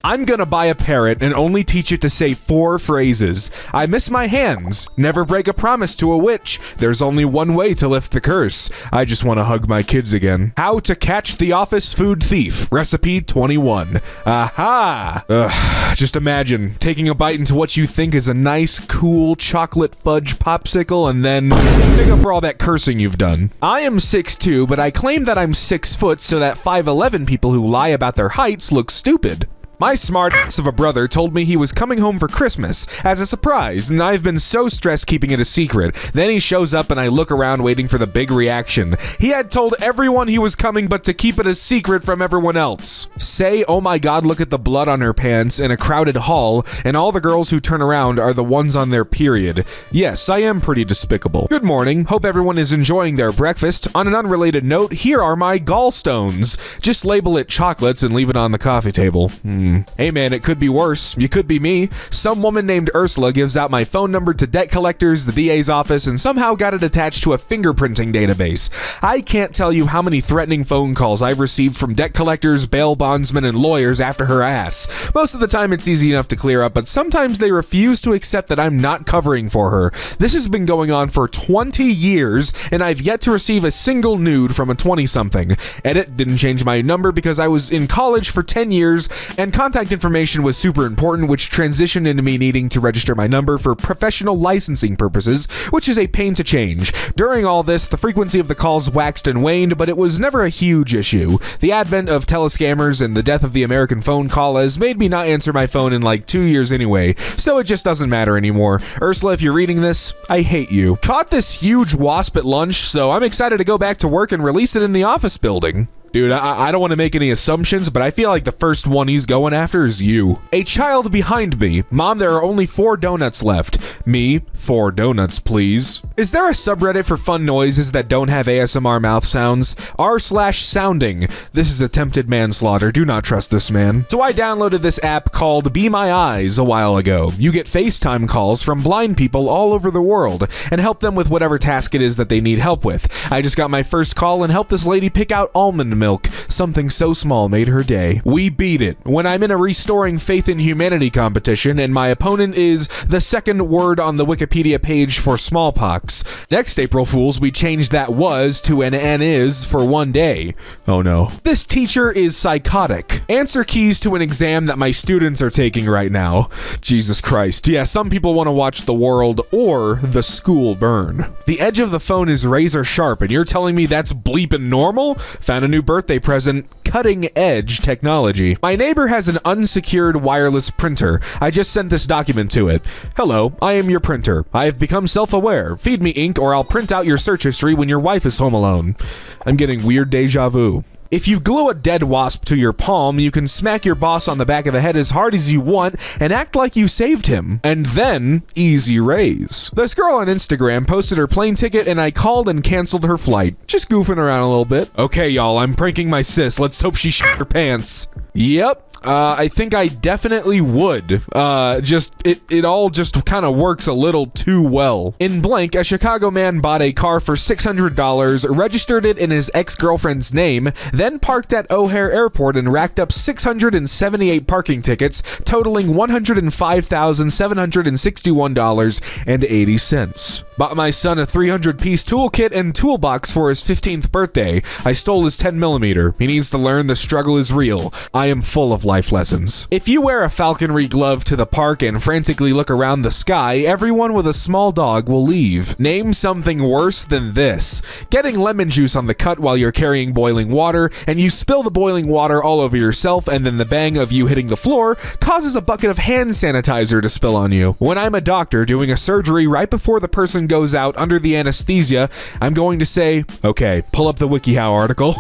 I'm gonna buy a parrot and only teach it to say 4 phrases. I miss my hands. Never break a promise to a witch. There's only one way to lift the curse. I just want to hug my kids again. How to catch the office food thief. Recipe 21. Aha! Ugh, just imagine taking a bite into what you think is a nice, cool chocolate fudge popsicle and then make up for all that cursing you've done. I am 6'2", but I claim that I'm 6 foot so that 5'11" people who lie about their heights look stupid. My smart ass of a brother told me he was coming home for Christmas as a surprise, and I've been so stressed keeping it a secret. Then he shows up and I look around waiting for the big reaction. He had told everyone he was coming but to keep it a secret from everyone else. Say, oh my god, look at the blood on her pants in a crowded hall, and all the girls who turn around are the ones on their period. Yes, I am pretty despicable. Good morning. Hope everyone is enjoying their breakfast. On an unrelated note, here are my gallstones. Just label it chocolates and leave it on the coffee table. Hey man, it could be worse. You could be me. Some woman named Ursula gives out my phone number to debt collectors, the DA's office, and somehow got it attached to a fingerprinting database. I can't tell you how many threatening phone calls I've received from debt collectors, bail bondsmen, and lawyers after her ass. Most of the time it's easy enough to clear up, but sometimes they refuse to accept that I'm not covering for her. This has been going on for 20 years, and I've yet to receive a single nude from a 20-something. Edit, didn't change my number because I was in college for 10 years, and contact information was super important, which transitioned into me needing to register my number for professional licensing purposes, which is a pain to change. During all this, the frequency of the calls waxed and waned, but it was never a huge issue. The advent of telescammers and the death of the American phone call has made me not answer my phone in like 2 years anyway, so it just doesn't matter anymore. Ursula, if you're reading this, I hate you. Caught this huge wasp at lunch, so I'm excited to go back to work and release it in the office building. Dude, I don't want to make any assumptions, but I feel like the first one he's going after is you. A child behind me. Mom, there are only 4 donuts left. Me, 4 donuts, please. Is there a subreddit for fun noises that don't have ASMR mouth sounds? r/sounding. This is attempted manslaughter. Do not trust this man. So I downloaded this app called Be My Eyes a while ago. You get FaceTime calls from blind people all over the world and help them with whatever task it is that they need help with. I just got my first call and helped this lady pick out almond milk. Something so small made her day. We beat it. When I'm in a Restoring Faith in Humanity competition and my opponent is the second word on the Wikipedia page for smallpox. Next April Fools, we changed that was to an N is for one day. Oh no. This teacher is psychotic. Answer keys to an exam that my students are taking right now. Jesus Christ. Yeah, some people want to watch the world or the school burn. The edge of the phone is razor sharp and you're telling me that's bleeping normal? Found a new birthday present, cutting edge technology. My neighbor has an unsecured wireless printer. I just sent this document to it. Hello, I am your printer. I have become self-aware. Feed me ink or I'll print out your search history when your wife is home alone. I'm getting weird deja vu. If you glue a dead wasp to your palm, you can smack your boss on the back of the head as hard as you want and act like you saved him. And then, easy raise. This girl on Instagram posted her plane ticket and I called and canceled her flight. Just goofing around a little bit. Okay, y'all, I'm pranking my sis. Let's hope she shit her pants. Yep. I think I definitely would. It all just kind of works a little too well. In blank, a Chicago man bought a car for $600, registered it in his ex-girlfriend's name, then parked at O'Hare Airport and racked up 678 parking tickets, totaling $105,761.80. Bought my son a 300-piece toolkit and toolbox for his 15th birthday. I stole his 10mm. He needs to learn the struggle is real. I am full of life lessons. If you wear a falconry glove to the park and frantically look around the sky, everyone with a small dog will leave. Name something worse than this. Getting lemon juice on the cut while you're carrying boiling water, and you spill the boiling water all over yourself, and then the bang of you hitting the floor causes a bucket of hand sanitizer to spill on you. When I'm a doctor doing a surgery right before the person goes out under the anesthesia, I'm going to say, okay, pull up the WikiHow article.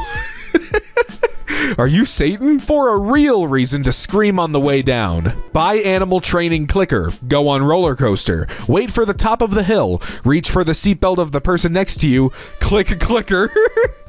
Are you Satan? For a real reason to scream on the way down. Buy animal training clicker. Go on roller coaster. Wait for the top of the hill. Reach for the seatbelt of the person next to you. Click clicker.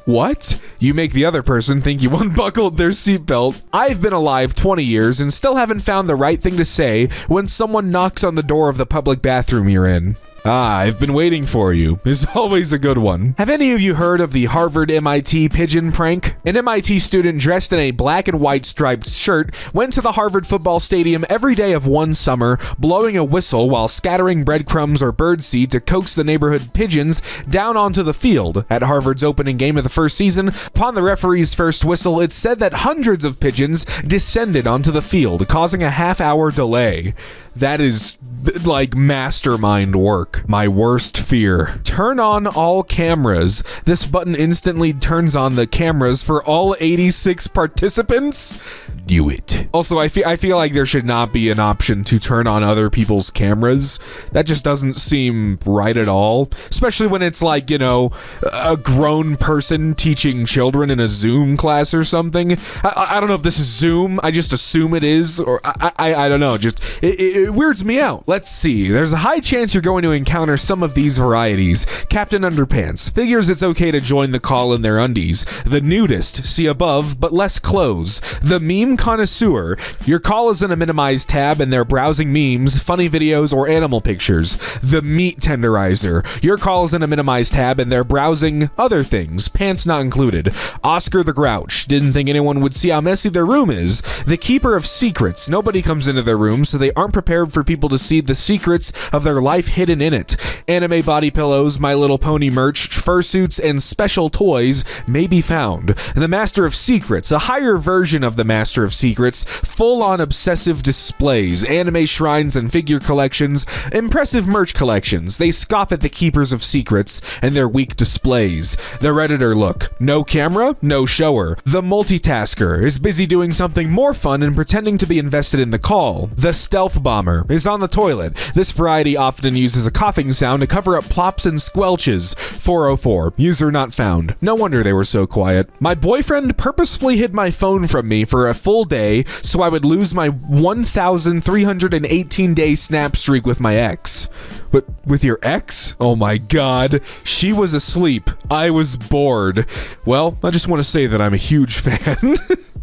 What? You make the other person think you unbuckled their seatbelt. I've been alive 20 years and still haven't found the right thing to say when someone knocks on the door of the public bathroom you're in. I've been waiting for you is always a good one. Have any of you heard of the Harvard MIT pigeon prank? An MIT student dressed in a black and white striped shirt went to the Harvard football stadium every day of one summer, blowing a whistle while scattering breadcrumbs or birdseed to coax the neighborhood pigeons down onto the field. At Harvard's opening game of the first season, upon the referee's first whistle, it's said that hundreds of pigeons descended onto the field, causing a half-hour delay. That is like mastermind work. My worst fear. Turn on all cameras. This button instantly turns on the cameras for all 86 participants. Do it. Also, I feel like there should not be an option to turn on other people's cameras. That just doesn't seem right at all. Especially when it's like, you know, a grown person teaching children in a Zoom class or something. I don't know if this is Zoom. I just assume it is. Or I don't know. Just it weirds me out. Let's see. There's a high chance you're going to encounter some of these varieties. Captain Underpants figures it's okay to join the call in their undies. The nudist, see above, but less clothes. The meme connoisseur, your call is in a minimized tab and they're browsing memes, funny videos, or animal pictures. The meat tenderizer, your call is in a minimized tab and they're browsing other things, pants not included. Oscar the Grouch, didn't think anyone would see how messy their room is. The keeper of secrets, nobody comes into their room, so they aren't prepared for people to see the secrets of their life hidden in it. Anime body pillows, My Little Pony merch, fursuits, and special toys may be found. The Master of Secrets, a higher version of the Master of Secrets, full-on obsessive displays, anime shrines and figure collections, impressive merch collections. They scoff at the keepers of secrets and their weak displays. The Redditor look, no camera, no shower. The multitasker is busy doing something more fun and pretending to be invested in the call. The stealth bomber is on the toilet. This variety often uses a coughing sound to cover up plops and squelches. 404, user not found. No wonder they were so quiet. My boyfriend purposefully hid my phone from me for a full day so I would lose my 1,318-day snap streak with my ex. But with your ex? Oh my god. She was asleep. I was bored. Well, I just want to say that I'm a huge fan.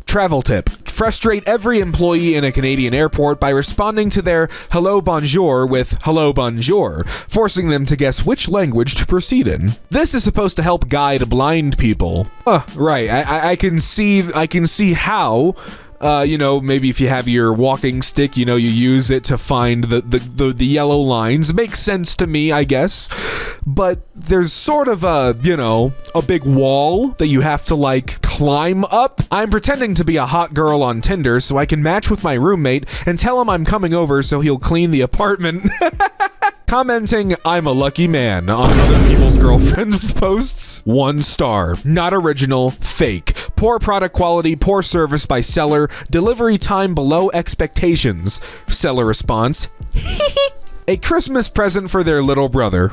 Travel tip. Frustrate every employee in a Canadian airport by responding to their hello bonjour with hello bonjour, forcing them to guess which language to proceed in. This is supposed to help guide blind people. Right. I can see how. Maybe if you have your walking stick, you use it to find the yellow lines. It makes sense to me, I guess. But there's sort of a big wall that you have to climb up. I'm pretending to be a hot girl on Tinder so I can match with my roommate and tell him I'm coming over so he'll clean the apartment. Commenting, I'm a lucky man, on other people's girlfriend posts. 1 star. Not original. Fake. Poor product quality. Poor service by seller. Delivery time below expectations. Seller response. A Christmas present for their little brother.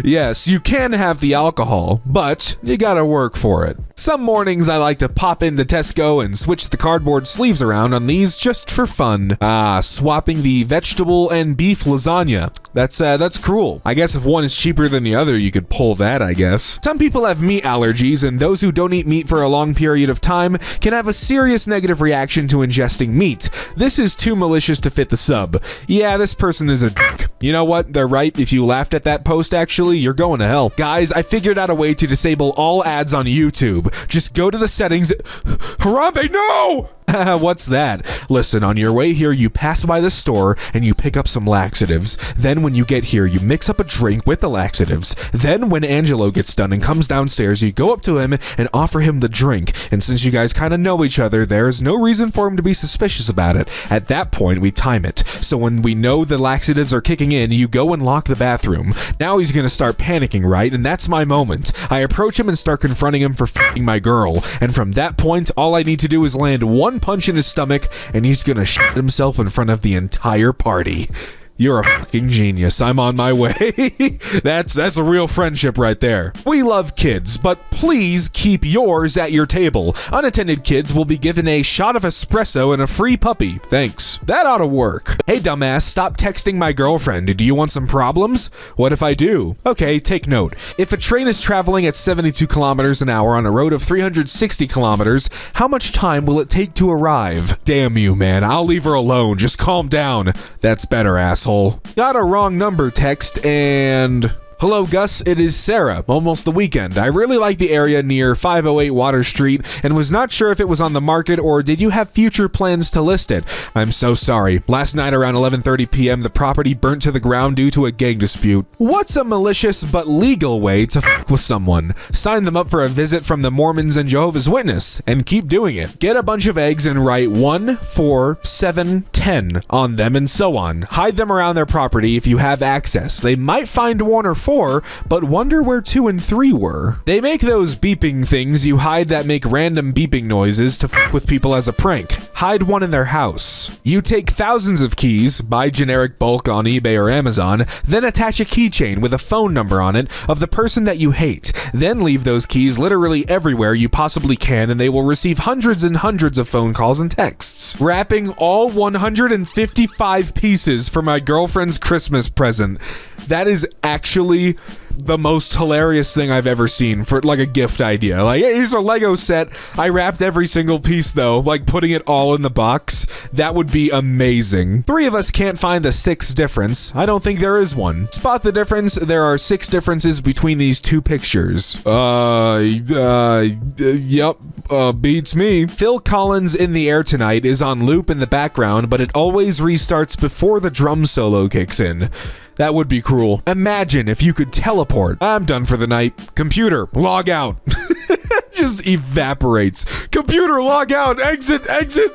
Yes, you can have the alcohol, but you gotta work for it. Some mornings I like to pop into Tesco and switch the cardboard sleeves around on these just for fun. Swapping the vegetable and beef lasagna. That's cruel. I guess if one is cheaper than the other, you could pull that, I guess. Some people have meat allergies, and those who don't eat meat for a long period of time can have a serious negative reaction to ingesting meat. This is too malicious to fit the sub. Yeah, this person is a dick. You know what? They're right. If you laughed at that post, actually, you're going to hell. Guys, I figured out a way to disable all ads on YouTube. Just go to the settings. Harambe, no! What's that? Listen, on your way here, you pass by the store and you pick up some laxatives. Then when you get here, you mix up a drink with the laxatives. Then when Angelo gets done and comes downstairs, you go up to him and offer him the drink. And since you guys kind of know each other, there's no reason for him to be suspicious about it. At that point, we time it. So when we know the laxatives are kicking in, you go and lock the bathroom. Now he's gonna start panicking, right? And that's my moment. I approach him and start confronting him for f***ing my girl. And from that point, all I need to do is land one punch in his stomach, and he's gonna shit himself in front of the entire party. You're a fucking genius. I'm on my way. That's a real friendship right there. We love kids, but please keep yours at your table. Unattended kids will be given a shot of espresso and a free puppy. Thanks. That ought to work. Hey, dumbass, stop texting my girlfriend. Do you want some problems? What if I do? Okay, take note. If a train is traveling at 72 kilometers an hour on a road of 360 kilometers, how much time will it take to arrive? Damn you, man. I'll leave her alone. Just calm down. That's better, asshole. Got a wrong number text and... Hello, Gus. It is Sarah. Almost the weekend. I really like the area near 508 Water Street and was not sure if it was on the market or did you have future plans to list it? I'm so sorry. Last night around 11:30 p.m. the property burnt to the ground due to a gang dispute. What's a malicious but legal way to f*** with someone? Sign them up for a visit from the Mormons and Jehovah's Witness and keep doing it. Get a bunch of eggs and write 1, 4, 7, 10 on them and so on. Hide them around their property if you have access. They might find 1 or 4, but wonder where 2 and 3 were. They make those beeping things you hide that make random beeping noises to f*** with people as a prank. Hide one in their house. You take thousands of keys, buy generic bulk on eBay or Amazon, then attach a keychain with a phone number on it of the person that you hate. Then leave those keys literally everywhere you possibly can and they will receive hundreds and hundreds of phone calls and texts. Wrapping all 155 pieces for my girlfriend's Christmas present. That is actually the most hilarious thing I've ever seen for like a gift idea. Like, hey, here's a Lego set. I wrapped every single piece though, like putting it all in the box. That would be amazing. 3 of us can't find the 6th difference. I don't think there is one. Spot the difference. There are 6 differences between these 2 pictures. Yep. Beats me. Phil Collins' In the Air Tonight is on loop in the background, but it always restarts before the drum solo kicks in. That would be cruel. Imagine if you could teleport. I'm done for the night. Computer, log out. Just evaporates. Computer, log out. Exit,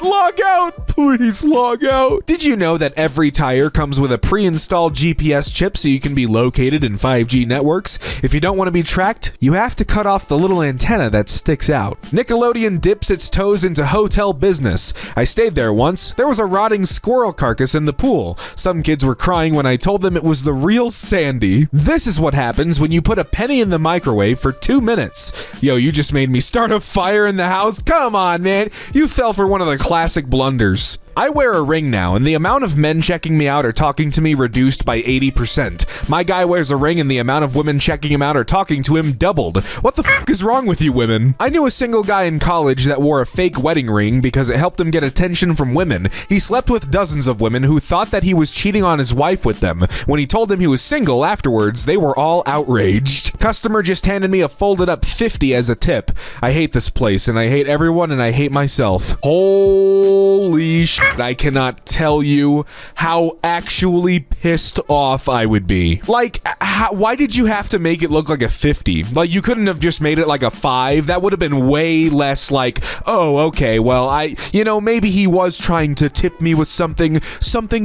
log out. Please log out. Did you know that every tire comes with a pre-installed GPS chip so you can be located in 5G networks? If you don't want to be tracked, you have to cut off the little antenna that sticks out. Nickelodeon dips its toes into hotel business. I stayed there once. There was a rotting squirrel carcass in the pool. Some kids were crying when I told them it was the real Sandy. This is what happens when you put a penny in the microwave for 2 minutes. Yo, you just made me start a fire in the house? Come on, man. You fell for one of the classic blunders. I wear a ring now, and the amount of men checking me out or talking to me reduced by 80%. My guy wears a ring, and the amount of women checking him out or talking to him doubled. What the f*** is wrong with you women? I knew a single guy in college that wore a fake wedding ring because it helped him get attention from women. He slept with dozens of women who thought that he was cheating on his wife with them. When he told them he was single afterwards, they were all outraged. Customer just handed me a folded up 50 as a tip. I hate this place, and I hate everyone, and I hate myself. Holy shit. I cannot tell you how actually pissed off I would be. Like, why did you have to make it look like a 50? Like, you couldn't have just made it like a 5? That would have been way less like, oh, okay, well, maybe he was trying to tip me with something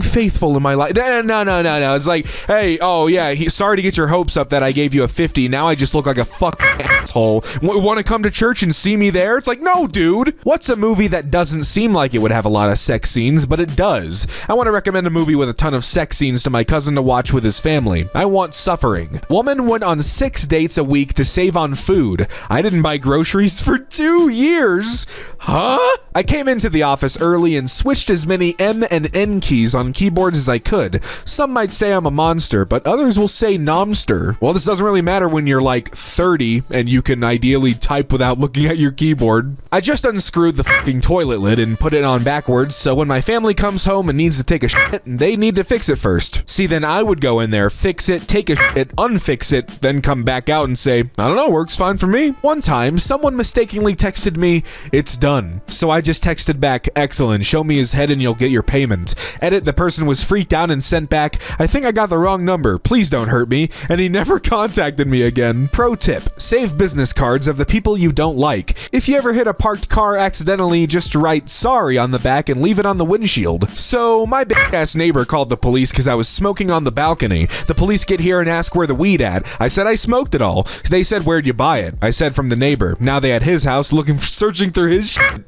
faithful in my life. No. It's like, hey, oh, yeah, sorry to get your hopes up that I gave you a 50. Now I just look like a fucking asshole. Want to come to church and see me there? It's like, no, dude. What's a movie that doesn't seem like it would have a lot of sex scenes, but it does? I want to recommend a movie with a ton of sex scenes to my cousin to watch with his family. I want Suffering. Woman went on 6 dates a week to save on food. I didn't buy groceries for 2 years. Huh? I came into the office early and switched as many M and N keys on keyboards as I could. Some might say I'm a monster, but others will say nomster. Well, this doesn't really matter when you're like 30 and you can ideally type without looking at your keyboard. I just unscrewed the fucking toilet lid and put it on backwards, so when my family comes home and needs to take a shit, they need to fix it first. See, then I would go in there, fix it, take a shit, unfix it, then come back out and say, I don't know, works fine for me. One time, someone mistakenly texted me, it's done. So I just texted back, excellent, show me his head and you'll get your payment. Edit, the person was freaked out and sent back, I think I got the wrong number, please don't hurt me, and he never contacted me again. Pro tip, save business cards of the people you don't like. If you ever hit a parked car accidentally, just write sorry on the back and leave it on the windshield. So my big-ass neighbor called the police because I was smoking on the balcony. The police get here and ask where the weed at. I said I smoked it all. They said, where'd you buy it? I said from the neighbor. Now they at his house searching through his shit.